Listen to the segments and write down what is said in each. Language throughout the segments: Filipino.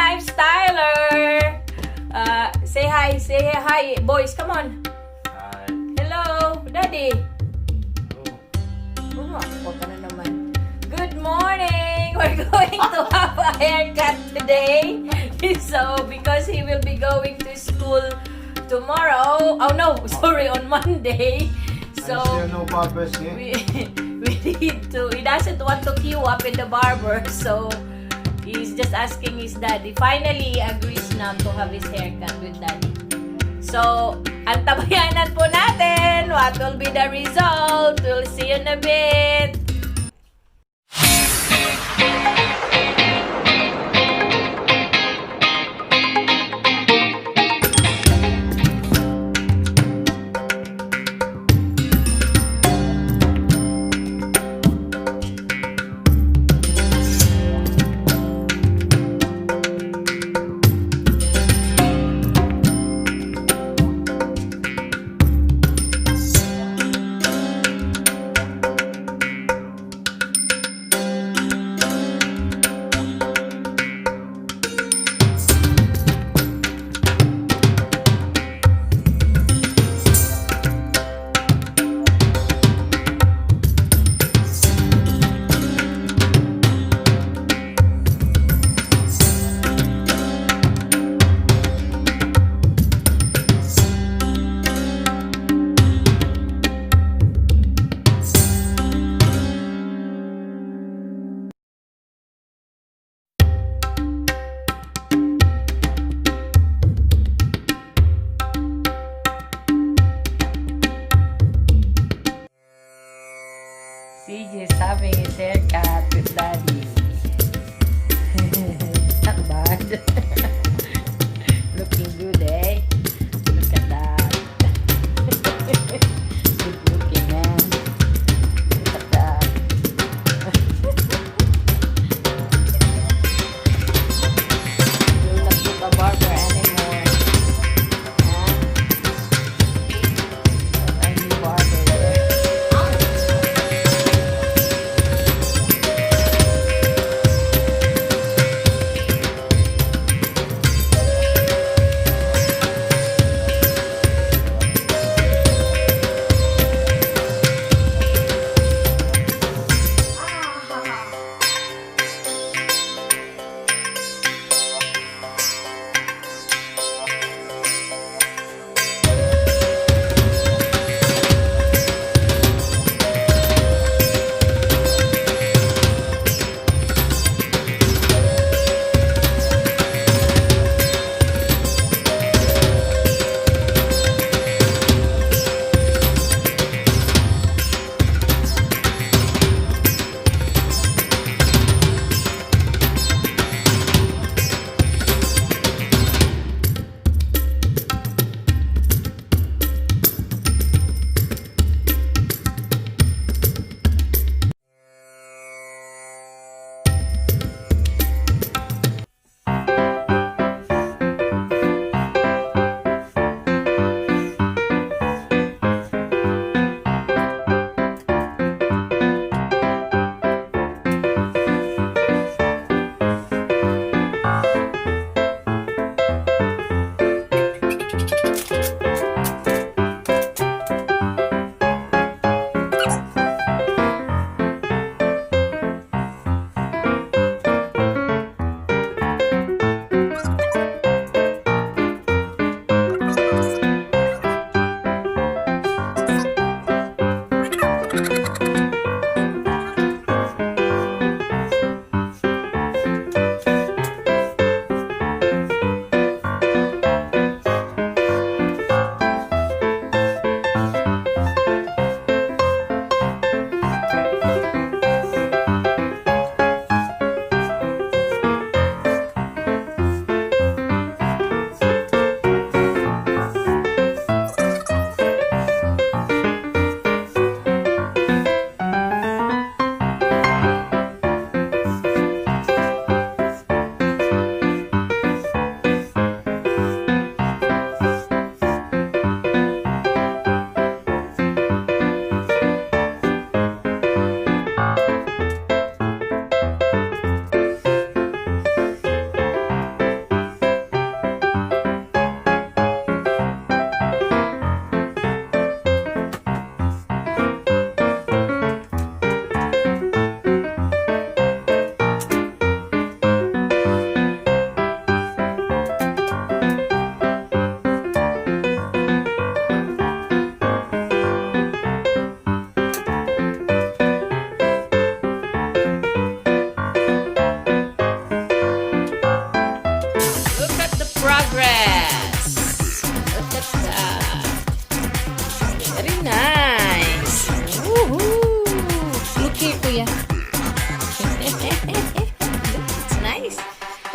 Lifestyler. Say hi, boys. Come on. Hi. Hello, Daddy. Oh. Huwag ka na naman. Good morning. We're going to have a haircut today. So, because he will be going to school tomorrow. Oh no, sorry, on Monday. So, Still no barbers here. we need to, he doesn't want to queue up in the barber, so he's just asking his daddy. Finally, he agrees now to have his haircut with daddy. So, antabayanan po natin what will be the result. We'll see you in a bit.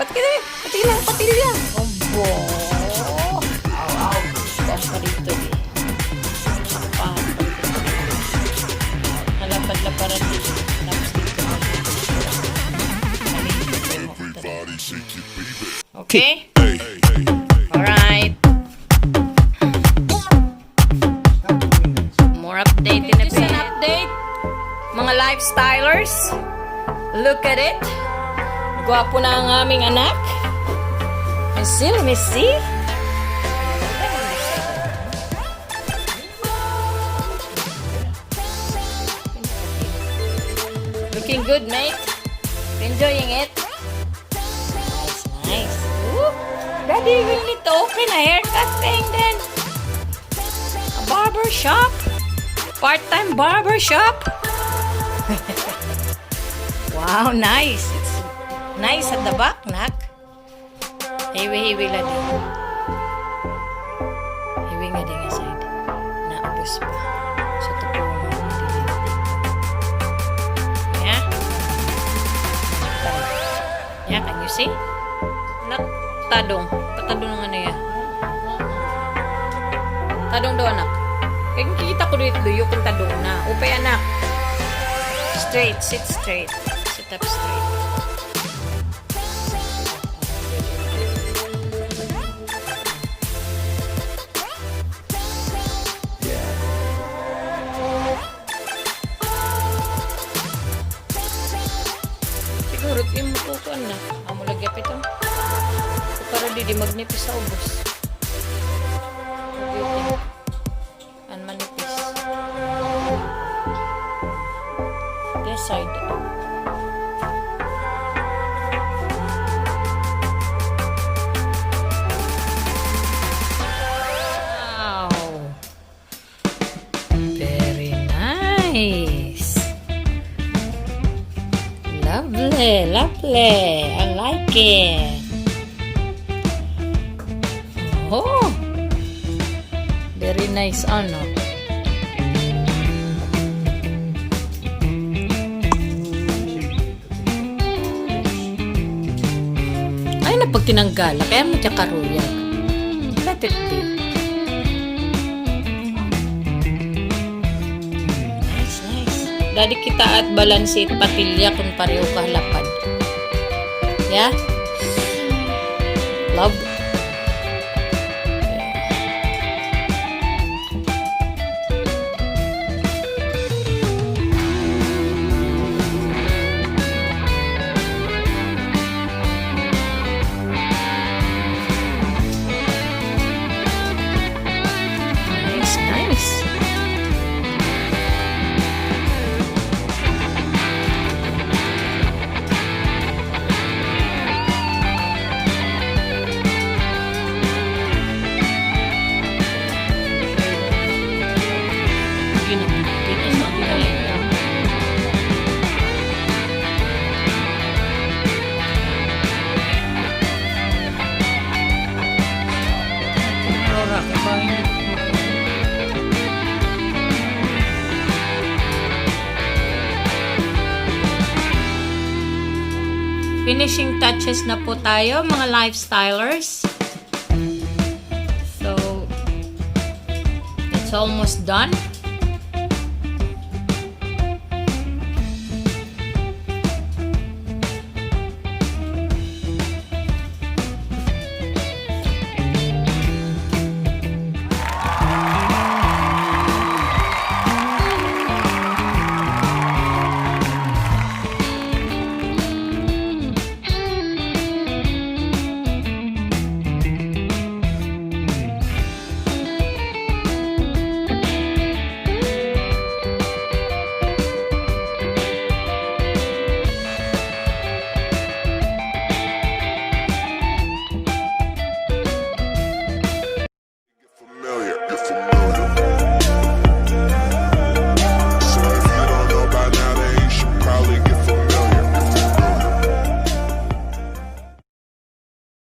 Patingin. Patilya. Ombo. Bukas pa dito eh. Nalapad-laparan dito. Tapos dito. Everybody shake it, baby. Okay? Hey, hey, hey. Alright. More update in a bit. An update. Mga lifestylers. Look at it. Gwapo na ang aming anak. Let me see. Looking good, mate. Enjoying it. Nice. Ooh. Daddy, we need to open a haircut thing then. A barber shop. Part-time barber shop. Wow, nice. It's nice at the back, nak. Hiwi lang din. Hiwi nga din nga side. Naubos pa. So, ito po mga dito. Yeah? Yeah, can you see? Tadong. Patadong nga na yan. Tadong daw, anak. Kaya kikita ko dito, yung tadong na. Upay, anak. Straight. Sit straight. Sit up straight. Siguro, yung makukuan na. Amo lagyap ito. Para di magnipis sa ubos. And manipis. This side. Wow. Very nice. Lovely. I like it. Oh, very nice, ano? Ay, napag tinanggala, kaya mo siya karuyag. Let it be. Nice. Dadi kita at balansit patilya kung pareho kahalapad. Yeah? Love. Nice. Finishing touches na po tayo, mga lifestylers. So, it's almost done.